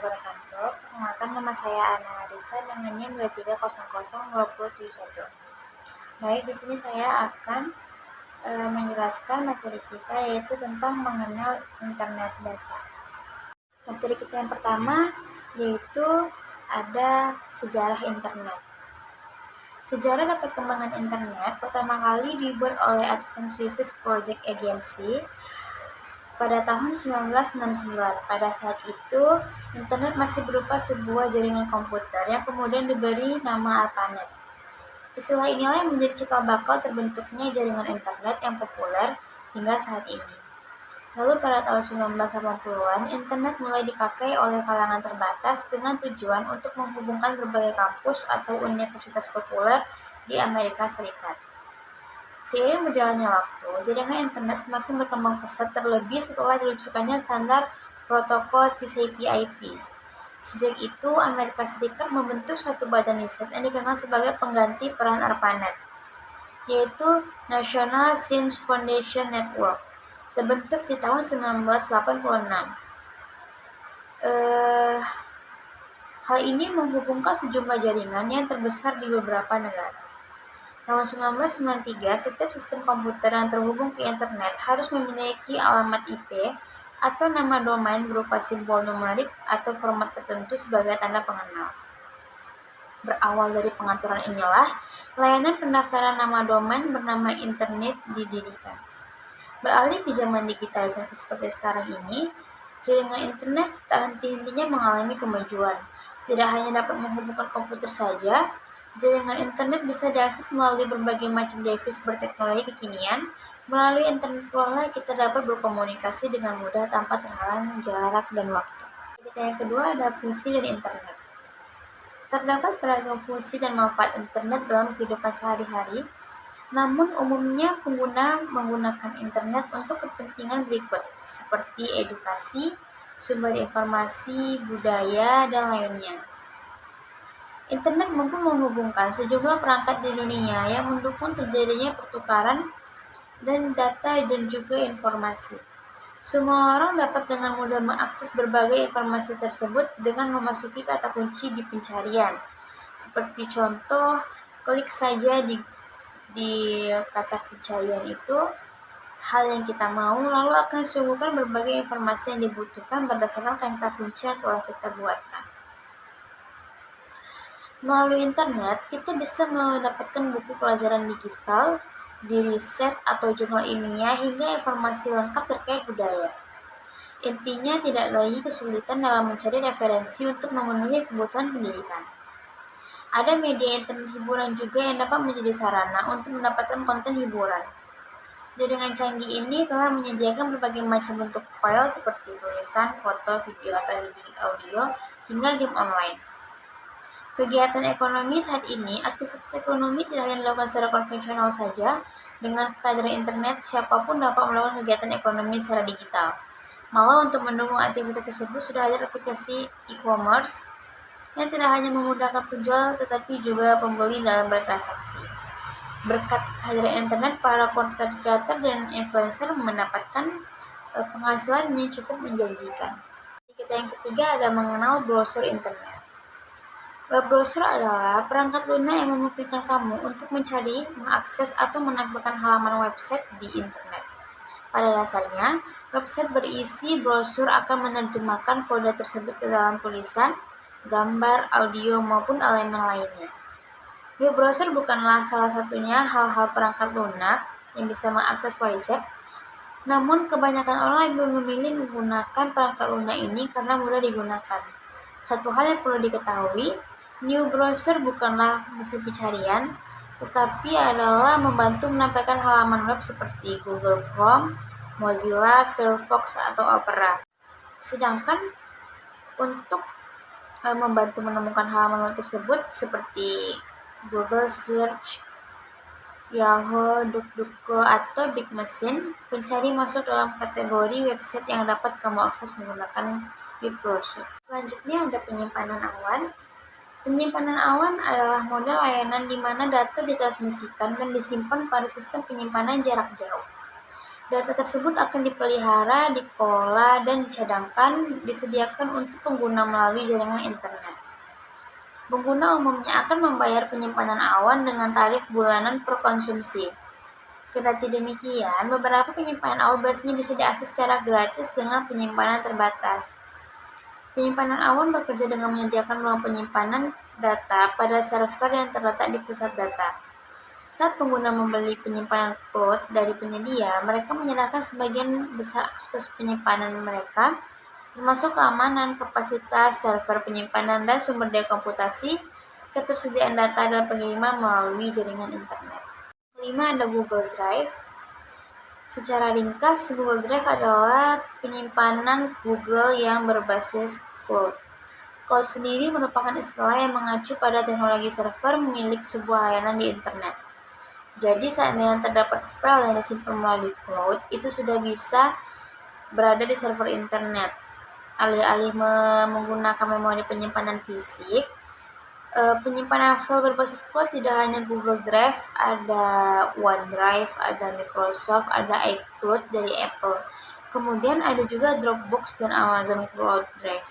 Bogor Kantor. Perkenalkan, nama saya Ana Arisa dengan NIM 23002071. Baik, di sini saya akan menjelaskan materi kita, yaitu tentang mengenal internet dasar. Materi kita yang pertama yaitu ada sejarah internet. Sejarah dan perkembangan internet pertama kali dibuat oleh Advanced Research Project Agency pada tahun 1969. Pada saat itu, internet masih berupa sebuah jaringan komputer yang kemudian diberi nama ARPANET. Istilah inilah yang menjadi cikal bakal terbentuknya jaringan internet yang populer hingga saat ini. Lalu pada tahun 1980-an, internet mulai dipakai oleh kalangan terbatas dengan tujuan untuk menghubungkan berbagai kampus atau universitas populer di Amerika Serikat. Seiring berjalannya waktu, jaringan internet semakin berkembang pesat, terlebih setelah diluncurkannya standar protokol TCP/IP. Sejak itu, Amerika Serikat membentuk suatu badan riset yang dikenal sebagai pengganti peran ARPANET, yaitu National Science Foundation Network, terbentuk di tahun 1986. Hal ini menghubungkan sejumlah jaringan yang terbesar di beberapa negara. Tahun 1993, setiap sistem komputer yang terhubung ke internet harus memiliki alamat IP atau nama domain berupa simbol numerik atau format tertentu sebagai tanda pengenal. Berawal dari pengaturan inilah, layanan pendaftaran nama domain bernama internet didirikan. Beralih ke zaman digitalisasi seperti sekarang ini, jaringan internet tak henti-hentinya mengalami kemajuan. Tidak hanya dapat menghubungkan komputer saja, jaringan internet bisa diakses melalui berbagai macam device berteknologi kekinian. Melalui internet pula kita dapat berkomunikasi dengan mudah tanpa terhalang jarak dan waktu. Yang kedua ada fungsi dari internet. Terdapat beragam fungsi dan manfaat internet dalam kehidupan sehari-hari, namun umumnya pengguna menggunakan internet untuk kepentingan berikut, seperti edukasi, sumber informasi, budaya, dan lainnya. Internet mampu menghubungkan sejumlah perangkat di dunia yang mendukung terjadinya pertukaran dan data dan juga informasi. Semua orang dapat dengan mudah mengakses berbagai informasi tersebut dengan memasuki kata kunci di pencarian. Seperti contoh, klik saja di kata pencarian itu hal yang kita mau, lalu akan disuguhkan berbagai informasi yang dibutuhkan berdasarkan kata kunci yang telah kita buatkan. Melalui internet, kita bisa mendapatkan buku pelajaran digital, di riset atau jurnal ilmiah, hingga informasi lengkap terkait budaya. Intinya tidak lagi kesulitan dalam mencari referensi untuk memenuhi kebutuhan pendidikan. Ada media internet hiburan juga yang dapat menjadi sarana untuk mendapatkan konten hiburan. Jaringan canggih ini telah menyediakan berbagai macam bentuk file seperti tulisan, foto, video, atau audio, hingga game online. Kegiatan ekonomi saat ini, aktivitas ekonomi tidak hanya dilakukan secara konvensional saja. Dengan kehadiran internet, siapapun dapat melakukan kegiatan ekonomi secara digital. Malah untuk mendukung aktivitas tersebut sudah ada aplikasi e-commerce yang tidak hanya memudahkan penjual tetapi juga pembeli dalam bertransaksi. Berkat kehadiran internet, para content creator dan influencer mendapatkan penghasilan yang cukup menjanjikan. Kita yang ketiga ada mengenal browser internet. Web browser adalah perangkat lunak yang memungkinkan kamu untuk mencari, mengakses, atau menampilkan halaman website di internet. Pada dasarnya, website berisi brosur akan menerjemahkan kode tersebut ke dalam tulisan, gambar, audio, maupun elemen lainnya. Web browser bukanlah salah satunya hal-hal perangkat lunak yang bisa mengakses website, namun kebanyakan orang lebih memilih menggunakan perangkat lunak ini karena mudah digunakan. Satu hal yang perlu diketahui, new browser bukanlah mesin pencarian, tetapi adalah membantu menampilkan halaman web seperti Google Chrome, Mozilla, Firefox, atau Opera. Sedangkan untuk membantu menemukan halaman web tersebut seperti Google Search, Yahoo, DuckDuckGo, atau Bing Machine, pencari masuk dalam kategori website yang dapat kamu akses menggunakan web browser. Selanjutnya ada penyimpanan awan. Penyimpanan awan adalah model layanan di mana data ditransmisikan dan disimpan pada sistem penyimpanan jarak jauh. Data tersebut akan dipelihara, dikelola, dan disediakan untuk pengguna melalui jaringan internet. Pengguna umumnya akan membayar penyimpanan awan dengan tarif bulanan per konsumsi. Kendati demikian, beberapa penyimpanan awan biasanya bisa diakses secara gratis dengan penyimpanan terbatas. Penyimpanan awan bekerja dengan menyediakan ruang penyimpanan data pada server yang terletak di pusat data. Saat pengguna membeli penyimpanan cloud dari penyedia, mereka menyerahkan sebagian besar akses penyimpanan mereka, termasuk keamanan, kapasitas, server penyimpanan, dan sumber daya komputasi, ketersediaan data, dan pengiriman melalui jaringan internet. Kelima ada Google Drive. Secara ringkas, Google Drive adalah penyimpanan Google yang berbasis cloud. Cloud sendiri merupakan istilah yang mengacu pada teknologi server milik sebuah layanan di internet. Jadi, seandainya terdapat file yang disimpan melalui cloud, itu sudah bisa berada di server internet. Alih-alih menggunakan memori penyimpanan fisik, penyimpanan file berbasis cloud tidak hanya Google Drive, ada OneDrive, ada Microsoft, ada iCloud dari Apple. Kemudian ada juga Dropbox dan Amazon Cloud Drive.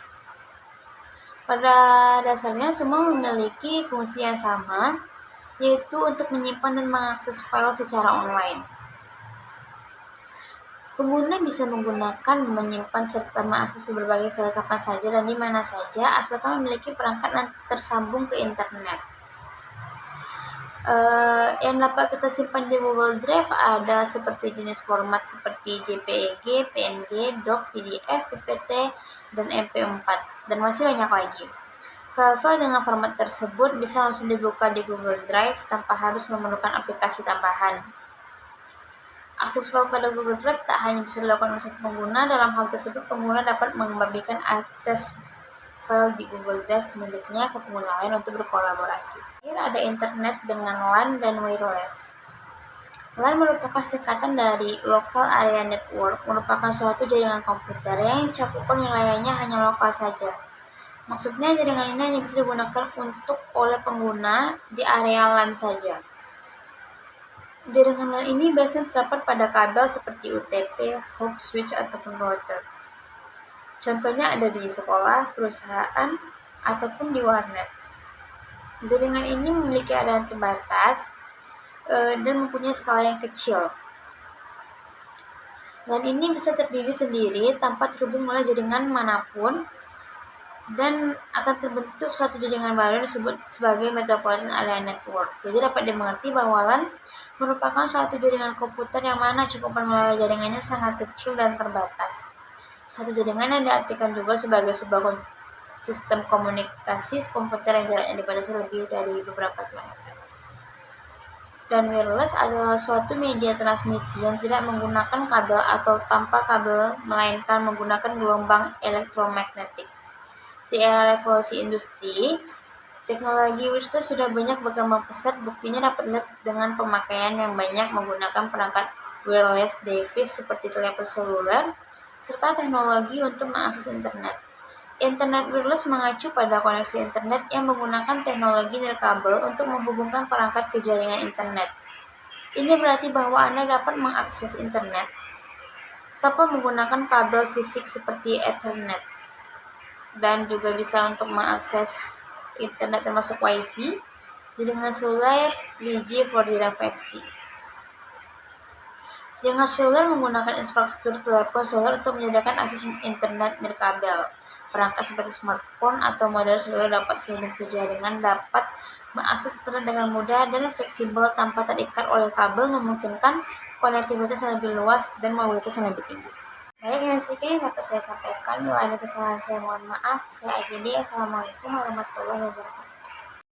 Pada dasarnya semua memiliki fungsi yang sama, yaitu untuk menyimpan dan mengakses file secara online. Pengguna bisa menggunakan, menyimpan, serta mengakses berbagai file kapan saja dan di mana saja, asalkan memiliki perangkat yang tersambung ke internet. Yang dapat kita simpan di Google Drive ada seperti jenis format seperti JPEG, PNG, Doc, PDF, PPT, dan MP4, dan masih banyak lagi. File-file dengan format tersebut bisa langsung dibuka di Google Drive tanpa harus memerlukan aplikasi tambahan. Akses file pada Google Drive tak hanya bisa dilakukan oleh satu pengguna. Dalam hal tersebut, pengguna dapat mengembalikan akses file di Google Drive miliknya ke pengguna lain untuk berkolaborasi. Terakhir ada internet dengan LAN dan wireless. LAN merupakan singkatan dari Local Area Network, merupakan suatu jaringan komputer yang cakupan wilayahnya hanya lokal saja. Maksudnya, jaringan ini hanya bisa digunakan oleh pengguna di area LAN saja. Jaringan LAN ini biasanya terdapat pada kabel seperti UTP, hub, switch, ataupun router. Contohnya ada di sekolah, perusahaan, ataupun di warnet. Jaringan ini memiliki area yang terbatas dan mempunyai skala yang kecil. LAN ini bisa terdiri sendiri tanpa terhubung oleh jaringan manapun dan akan terbentuk suatu jaringan baru disebut sebagai Metropolitan Area Network. Jadi dapat dimengerti bahwa LAN merupakan suatu jaringan komputer yang mana cakupan melalui jaringannya sangat kecil dan terbatas. Suatu jaringan yang diartikan juga sebagai sebuah sistem komunikasi komputer yang jaraknya dibatasi lebih dari beberapa kilometer. Dan wireless adalah suatu media transmisi yang tidak menggunakan kabel atau tanpa kabel, melainkan menggunakan gelombang elektromagnetik. Di era revolusi industri, teknologi wireless sudah banyak berkembang pesat, buktinya dapat dilihat dengan pemakaian yang banyak menggunakan perangkat wireless device seperti telepon seluler, serta teknologi untuk mengakses internet. Internet wireless mengacu pada koneksi internet yang menggunakan teknologi nirkabel untuk menghubungkan perangkat ke jaringan internet. Ini berarti bahwa Anda dapat mengakses internet tanpa menggunakan kabel fisik seperti Ethernet, dan juga bisa untuk mengakses internet termasuk Wi-Fi, jaringan seluler 3G, 4G, dan 5G. Jaringan seluler menggunakan infrastruktur telepon seluler untuk menyediakan akses internet nirkabel. Perangkat seperti smartphone atau model seluler dapat terhubung ke jaringan, dapat mengakses internet dengan mudah dan fleksibel tanpa terikat oleh kabel, memungkinkan konektivitas yang lebih luas dan mobilitas yang lebih tinggi. Baik, yang sekian yang dapat saya sampaikan. Bila ada kesalahan saya mohon maaf. Saya akhiri. Assalamualaikum warahmatullahi wabarakatuh.